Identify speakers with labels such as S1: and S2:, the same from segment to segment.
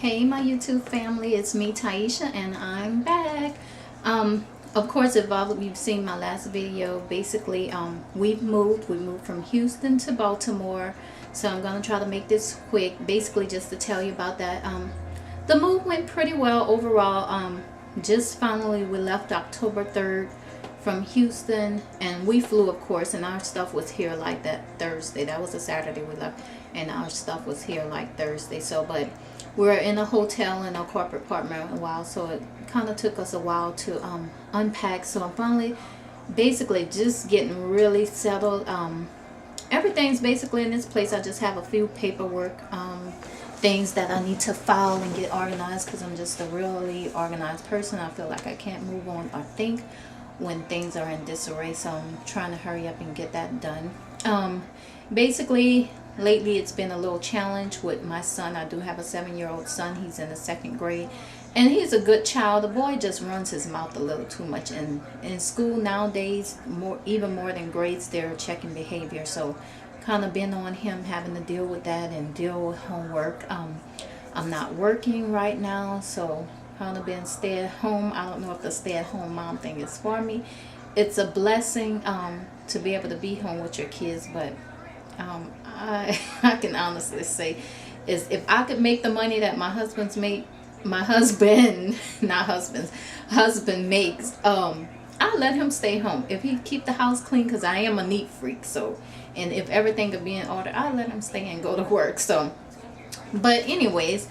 S1: Hey my YouTube family, it's me Taisha and I'm back. Of course, if all of you've seen my last video, basically we moved from Houston to Baltimore. So I'm gonna try to make this quick, basically just to tell you about that. The move went pretty well overall. Just finally we left October 3rd from Houston, and we flew, of course, and our stuff was here like that Thursday. That was a Saturday we left, and our stuff was here like Thursday. So but we're in a hotel in a corporate apartment a while, so it kind of took us a while to unpack. So I'm finally basically just getting really settled. Everything's basically in this place. I just have a few paperwork things that I need to file and get organized, because I'm just a really organized person. I feel like I can't move on or think when things are in disarray, so I'm trying to hurry up and get that done. Basically lately it's been a little challenge with my son. I do have a 7-year-old son. He's in the 2nd grade, and he's a good child. The boy just runs his mouth a little too much, and in school nowadays, even more than grades, they're checking behavior. So kind of been on him, having to deal with that and deal with homework. I'm not working right now, so kind of been stay at home. I don't know if the stay at home mom thing is for me. It's a blessing to be able to be home with your kids, but I can honestly say is if I could make the money that my husband makes, I'll let him stay home if he keep the house clean, because I am a neat freak. So, and if everything could be in order, I'll let him stay and go to work. So, but anyways,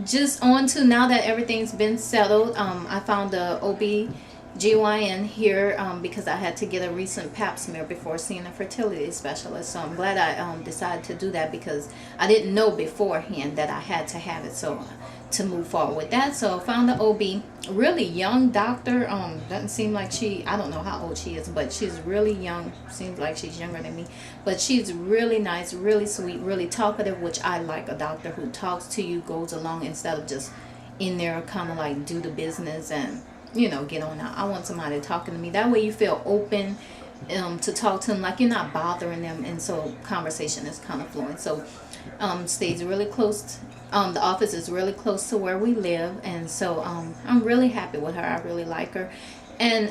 S1: just on to now that everything's been settled, I found a OB/GYN here because I had to get a recent pap smear before seeing a fertility specialist. So I'm glad I decided to do that, because I didn't know beforehand that I had to have it, so to move forward with that. So I found the OB, really young doctor. Doesn't seem like I don't know how old she is, but she's really young. Seems like she's younger than me, but she's really nice, really sweet, really talkative, which I like. A doctor who talks to you, goes along, instead of just in there kind of like do the business and get on out. I want somebody talking to me. That way you feel open to talk to them, like you're not bothering them, and so conversation is kind of flowing. So stays really close. The office is really close to where we live, and so I'm really happy with her. I really like her, and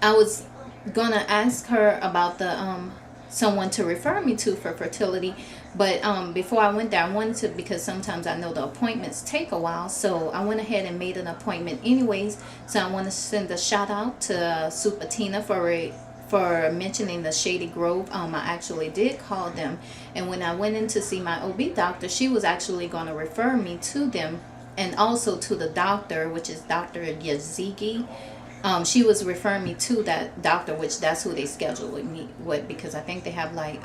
S1: I was gonna ask her about the someone to refer me to for fertility, but before I went there, I wanted to, because sometimes I know the appointments take a while, so I went ahead and made an appointment anyways. So I want to send a shout out to Super Tina for mentioning the Shady Grove. I actually did call them, and when I went in to see my OB doctor, she was actually going to refer me to them, and also to the doctor, which is Dr. Yazigi. She was referring me to that doctor, which that's who they scheduled with me with, because I think they have like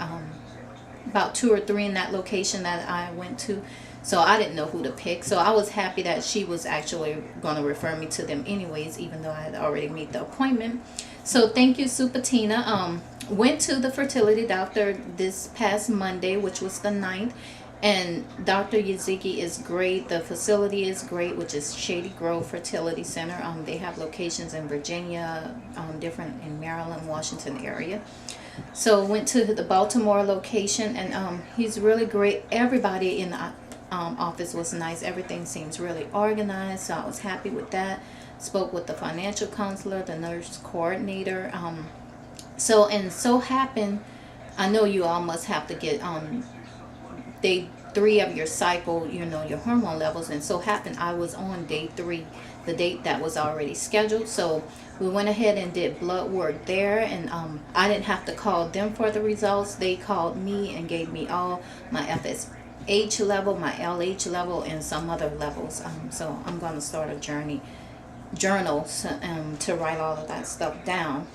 S1: about 2 or 3 in that location that I went to. So I didn't know who to pick. So I was happy that she was actually going to refer me to them anyways, even though I had already made the appointment. So thank you, Super Tina. Went to the fertility doctor this past Monday, which was the 9th. And Dr. Yazigi is great. The facility is great, which is Shady Grove Fertility Center. They have locations in Virginia, different in Maryland, Washington area. So went to the Baltimore location, and he's really great. Everybody in the office was nice. Everything seems really organized, so I was happy with that. Spoke with the financial counselor, the nurse coordinator. So happened, I know you all must have to get day 3 of your cycle, your hormone levels, and so happened I was on day 3, the date that was already scheduled. So we went ahead and did blood work there, and I didn't have to call them for the results. They called me and gave me all my FSH level, my LH level, and some other levels. So I'm going to start a journal to write all of that stuff down.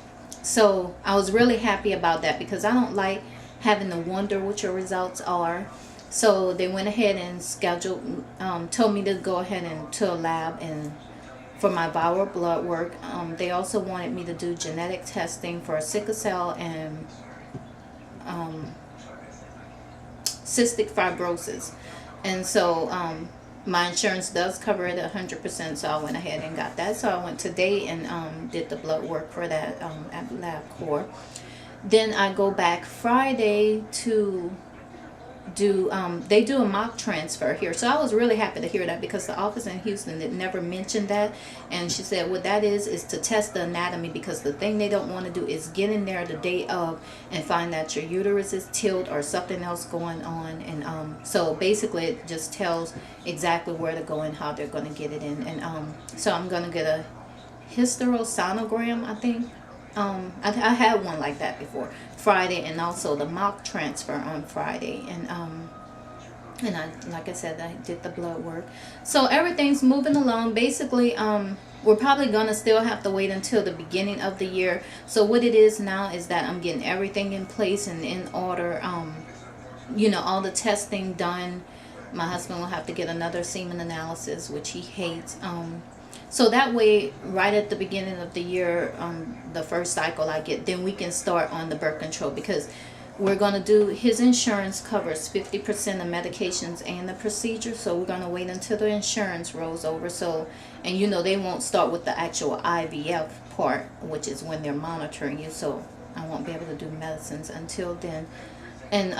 S1: So I was really happy about that, because I don't like having to wonder what your results are. So they went ahead and scheduled, told me to go ahead and to a lab and for my viral blood work. They also wanted me to do genetic testing for sickle cell and cystic fibrosis. And so my insurance does cover it 100%, so I went ahead and got that. So I went today and did the blood work for that at LabCorp. Then I go back Friday to do they do a mock transfer here. So I was really happy to hear that, because the office in Houston, it never mentioned that. And she said what that is to test the anatomy, because the thing they don't want to do is get in there the day of and find that your uterus is tilted or something else going on. And so basically it just tells exactly where to go and how they're going to get it in. And so I'm going to get a hysterosonogram, I think. I had one like that before, Friday, and also the mock transfer on Friday. And I, like I said, I did the blood work. So everything's moving along. Basically, we're probably gonna still have to wait until the beginning of the year. So what it is now is that I'm getting everything in place and in order. You know, all the testing done. My husband will have to get another semen analysis, which he hates. So that way, right at the beginning of the year, the first cycle I get, then we can start on the birth control, because we're going to do, his insurance covers 50% of medications and the procedure. So we're going to wait until the insurance rolls over. So, and you know, they won't start with the actual IVF part, which is when they're monitoring you. So I won't be able to do medicines until then. And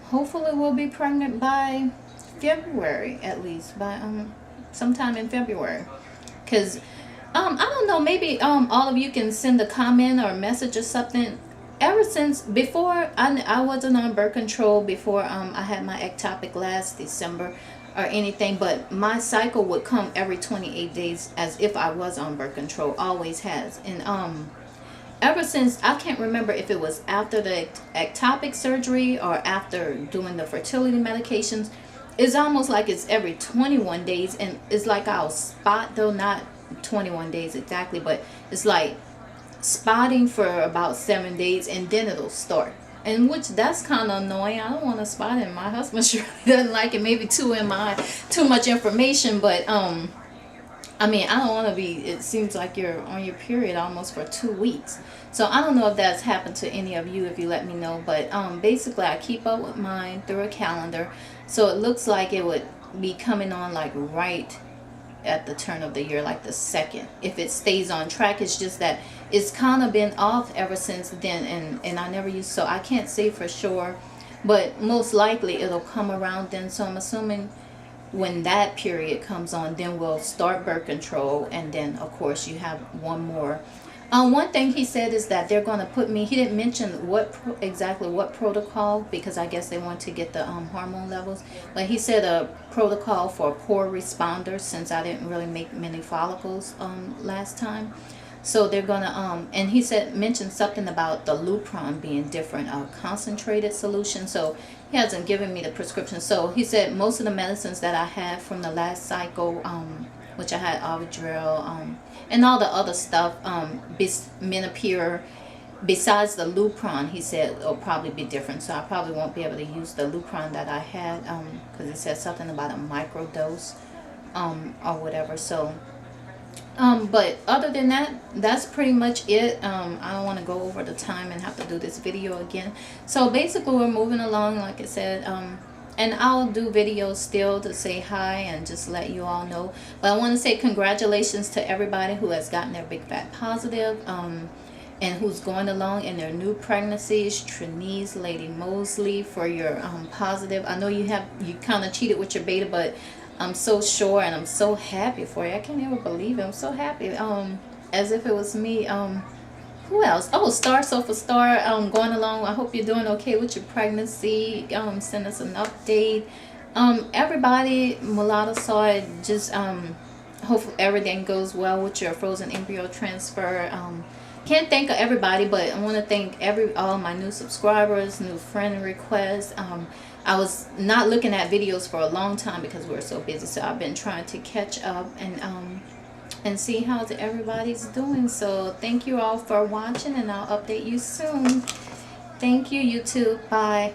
S1: hopefully we'll be pregnant by February, at least by sometime in February. Because I don't know, maybe all of you can send a comment or a message or something. Ever since before, I wasn't on birth control before I had my ectopic last December or anything, but my cycle would come every 28 days as if I was on birth control, always has. And ever since, I can't remember if it was after the ectopic surgery or after doing the fertility medications, it's almost like it's every 21 days. And it's like I'll spot, though not 21 days exactly, but it's like spotting for about 7 days, and then it'll start. And which, that's kind of annoying. I don't want to spot it. My husband surely doesn't like it. Maybe too much information, but I mean, I don't want to be, it seems like you're on your period almost for 2 weeks. So I don't know if that's happened to any of you, if you let me know. But basically, I keep up with mine through a calendar. So it looks like it would be coming on like right at the turn of the year, like the 2nd, if it stays on track. It's just that it's kind of been off ever since then, and I never used, so I can't say for sure, but most likely it'll come around then. So I'm assuming when that period comes on, then we'll start birth control, and then of course you have one more. One thing he said is that they're going to put me, he didn't mention exactly what protocol, because I guess they want to get the hormone levels, but he said a protocol for poor responders, since I didn't really make many follicles last time. So they're going to, and he mentioned something about the Lupron being different, a concentrated solution. So he hasn't given me the prescription. So he said most of the medicines that I had from the last cycle, which I had Avidril, and all the other stuff, Menopur, besides the Lupron, he said it'll probably be different. So I probably won't be able to use the Lupron that I had, because it said something about a microdose, or whatever. So but other than that, that's pretty much it. I don't want to go over the time and have to do this video again. So basically we're moving along, like I said, and I'll do videos still to say hi and just let you all know. But I want to say congratulations to everybody who has gotten their big fat positive, and who's going along in their new pregnancies. Trinise, Lady Mosley, for your positive. I know you kind of cheated with your beta, but I'm so sure, and I'm so happy for you. I can't even believe it. I'm so happy. As if it was me. Who else? Oh, Star Sofa Star, going along. I hope you're doing okay with your pregnancy. Send us an update. Everybody, Mulatto saw it. Just hopefully everything goes well with your frozen embryo transfer. Can't thank everybody, but I want to thank all my new subscribers, new friend requests. I was not looking at videos for a long time because we're so busy, so I've been trying to catch up and see how everybody's doing. So thank you all for watching, and I'll update you soon. Thank you, YouTube. Bye.